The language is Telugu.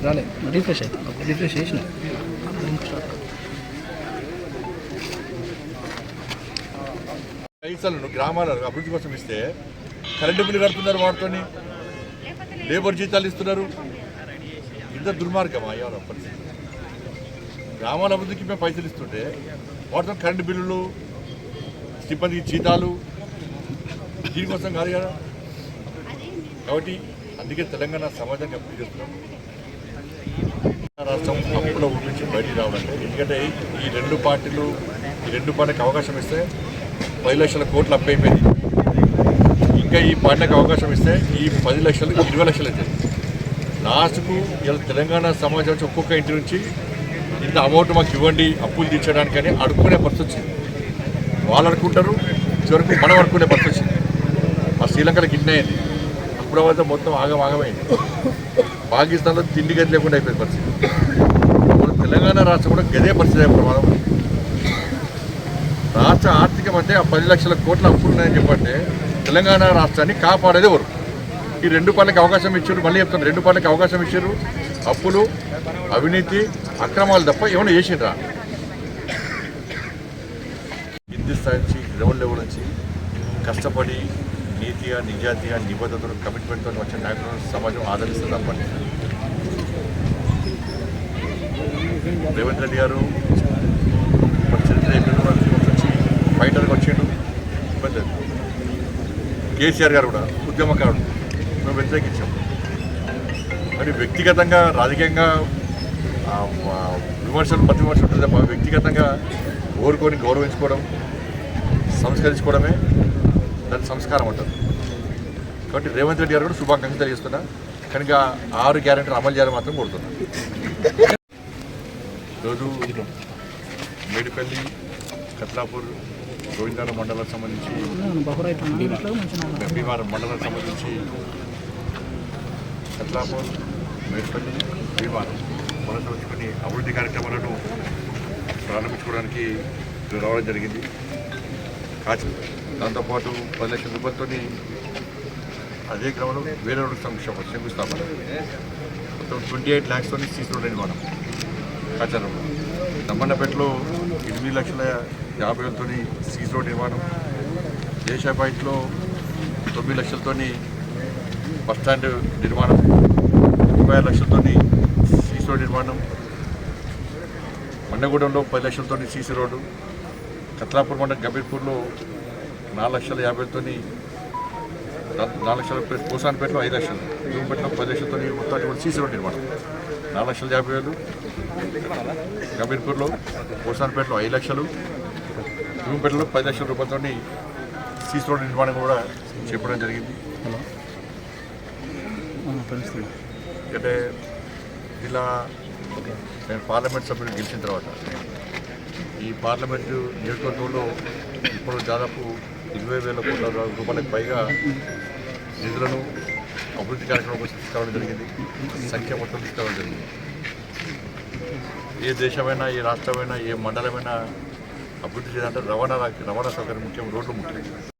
రాలే రిఫ్రెష్ అవుతుంది రిఫ్రెష్ చేసిన పైసలను గ్రామాలను అభివృద్ధి కోసం ఇస్తే కరెంటు బిల్లు కడుతున్నారు, వాటితోని లేబర్ జీతాలు ఇస్తున్నారు. ఇంత దుర్మార్గం అయ్యారు పరిస్థితి. గ్రామాల అభివృద్ధికి మేము పైసలు ఇస్తుంటే వాటితో కరెంటు బిల్లులు, సిబ్బంది జీతాలు దీనికోసం కాదు కదా. కాబట్టి అందుకే తెలంగాణ సమాజాన్ని అభివృద్ధి చేస్తున్నాం. రాష్ట్రం అప్పుల ఊపించి బయటికి రావాలంటే, ఎందుకంటే ఈ రెండు పార్టీలకు అవకాశం ఇస్తే 10 లక్షల కోట్లు అప్పు అయిపోయింది. ఇంకా ఈ పార్టీలకు అవకాశం ఇస్తే ఈ 10 లక్షలు 20 లక్షలు అవుతుంది. లాస్ట్కు ఇలా తెలంగాణ సమాజం నుంచి ఒక్కొక్క ఇంటి నుంచి ఇంత అమౌంట్ మాకు ఇవ్వండి అప్పులు తీర్చడానికని అడుక్కునే పరిస్థితి వచ్చింది. వాళ్ళు అనుకుంటారు, చివరికి మనం అనుకునే పరిస్థితి వచ్చింది. మా శ్రీలంకలో కిడ్నీ అయింది, అప్పుడు మొత్తం ఆగమైంది. పాకిస్తాన్లో తిండి గది లేకుండా అయిపోయింది పరిస్థితి. ఇప్పుడు తెలంగాణ రాష్ట్రం కూడా గదే పరిస్థితి అయ్యే ప్రమాదం. రాష్ట్ర ఆర్థికం అంటే ఆ 10 లక్షల కోట్ల అప్పులు ఉన్నాయని చెప్పంటే తెలంగాణ రాష్ట్రాన్ని కాపాడేది ఎవరు? ఈ రెండు పార్టీలకు అవకాశం ఇచ్చారు. మళ్ళీ చెప్తాను, రెండు పార్టీలకు అవకాశం ఇచ్చారు. అప్పులు, అవినీతి, అక్రమాలు తప్ప ఏమైనా చేసిండ్రా? కింది స్థాయి నుంచి గ్రౌండ్ లెవెల్ నుంచి కష్టపడి నీతిగా, నిజాయితీగా, నిబద్ధతతో, కమిట్మెంట్తో వచ్చిన నాయకులను సమాజం ఆదరిస్తుంది తప్పని. రేవంత్ రెడ్డి గారు చరిత్ర వచ్చి ఫైటర్గా వచ్చిండు, ఇబ్బంది లేదు. కేసీఆర్ గారు కూడా ఉద్యమకారుడు, మేము వ్యతిరేకించాం. మరి వ్యక్తిగతంగా రాజకీయంగా ప్రతి విమర్శలు ఉంటుంది తప్ప వ్యక్తిగతంగా ఓరుకొని గౌరవించుకోవడం, సంస్కరించుకోవడమే దాని సంస్కారం ఉంటుంది. కాబట్టి రేవంత్ రెడ్డి గారు కూడా శుభాకాంక్షలు తెలియజేస్తున్నా. కనుక 6 గ్యారెంటీలు అమలు చేయాలని మాత్రం కోరుతున్నా. ఈరోజు మేడిపల్లి, కత్లాపూర్, గోవిందరావు మండలానికి సంబంధించి, భీమవరం మండలానికి సంబంధించి కత్లాపూర్, మేడిపల్లి, భీమవరం మొదటి కొన్ని అభివృద్ధి కార్యక్రమాలను ప్రారంభించుకోవడానికి రావడం జరిగింది. దాంతోపాటు 10 లక్షల రూపాయలతో అదే క్రమంలో వేరే రోడ్డు శంకుస్థాపన, మొత్తం 28 lakhs సీసీ రోడ్ నిర్మాణం కాచారంలో. దమ్మన్నపేటలో 8,50,50,000 సీసీ రోడ్ నిర్మాణం. దేశాబాయిలో 9 లక్షలతో బస్టాండ్ నిర్మాణం, 36 లక్షలతో సీసీ రోడ్ నిర్మాణం. మండగూడెంలో 10 లక్షలతో సీసీ రోడ్డు. కత్లాపూర్ మండలం గంభీర్పూర్లో 4,50,000 4 లక్షల కోసాన్పేటలో 5 లక్షలు, జూంపేటలో 10 లక్షలతో మొత్తం సీసీ రోడ్ నిర్మాణం. 4,50,000 గంభీర్పూర్లో, కోసాన్పేటలో 5 లక్షలు, జూంపేటలో 10 లక్షల రూపాయలతో సీసీ రోడ్ నిర్మాణం కూడా చెప్పడం జరిగింది. అంటే ఇలా నేను పార్లమెంట్ సభ్యులు గెలిచిన తర్వాత ఈ పార్లమెంటు నియోజకవర్గంలో ఇప్పుడు దాదాపు 20,000 కోట్ల రూపాయలకు పైగా నిధులను అభివృద్ధి కార్యక్రమం కోసం తీసుకురావడం జరిగింది. సంఖ్య మొత్తం తీసుకురావడం జరిగింది. ఏ దేశమైనా, ఏ రాష్ట్రమైనా, ఏ మండలమైనా అభివృద్ధి చేయాలంటే రవాణా సౌకర్యం ముఖ్యం, రోడ్లు ముఖ్యం.